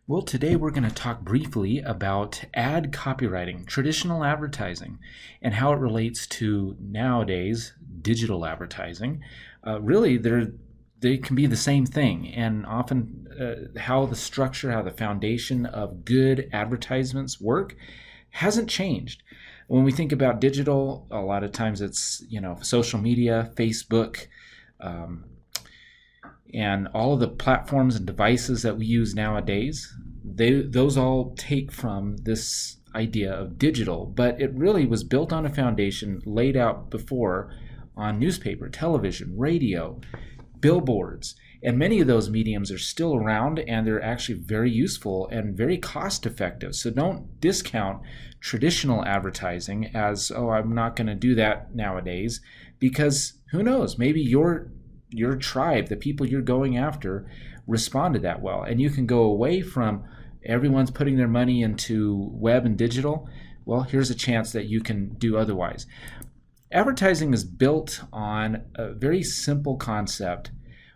Well, today we're going to talk briefly about ad copywriting, traditional advertising, and how it relates to nowadays digital advertising. Really, they can be the same thing, and often how the structure, how the foundation of good advertisements work hasn't changed. When we think about digital, a lot of times it's social media, Facebook. And all of the platforms and devices that we use nowadays, those all take from this idea of digital, but it really was built on a foundation laid out before on newspaper, television, radio, billboards, and many of those mediums are still around, and they're actually very useful and very cost effective. So don't discount traditional advertising as, oh, I'm not going to do that nowadays, because who knows, maybe your tribe, the people you're going after, responded that well. And you can go away from everyone's putting their money into web and digital. Well, here's a chance that you can do otherwise. Advertising is built on a very simple concept,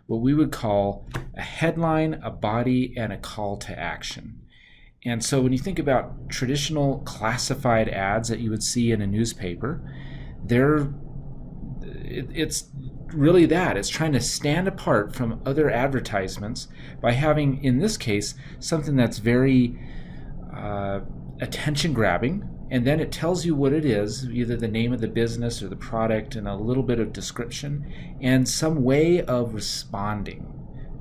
what we would call a headline, a body, and a call to action. And so when you think about traditional classified ads that you would see in a newspaper, it's really that. It's trying to stand apart from other advertisements by having, in this case, something that's very attention grabbing, and then it tells you what it is, either the name of the business or the product and a little bit of description and some way of responding.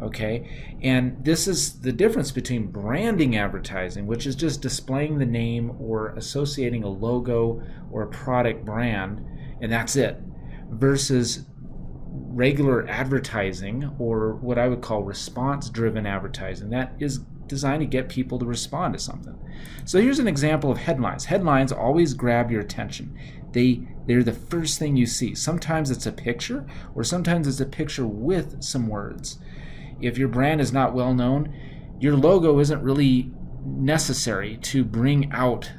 Okay, and this is the difference between branding advertising, which is just displaying the name or associating a logo or a product brand, and that's it, versus regular advertising, or what I would call response-driven advertising, that is designed to get people to respond to something. So here's an example of headlines. Headlines always grab your attention. They're the first thing you see. Sometimes it's a picture, or sometimes it's a picture with some words. If your brand is not well known, your logo isn't really necessary to bring out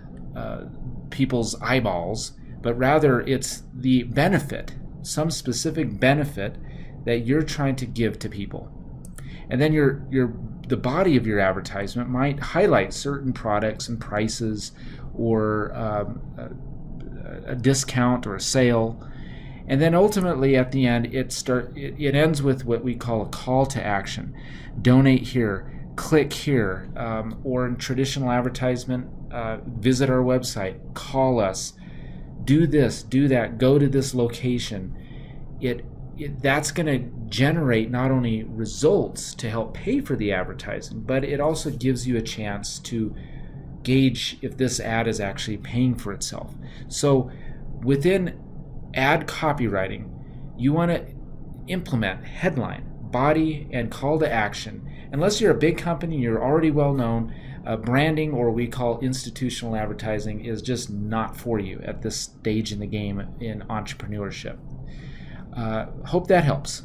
people's eyeballs, but rather it's the benefit, some specific benefit that you're trying to give to people. And then the body of your advertisement might highlight certain products and prices, or a discount or a sale. And then ultimately at the end, it ends with what we call a call to action. Donate here, click here, or in traditional advertisement, visit our website, call us, do this, do that, go to this location. That's going to generate not only results to help pay for the advertising, but it also gives you a chance to gauge if this ad is actually paying for itself. So within ad copywriting, you want to implement headline, body, and call to action. Unless you're a big company, you're already well known, branding, or we call institutional advertising, is just not for you at this stage in the game in entrepreneurship. Hope that helps.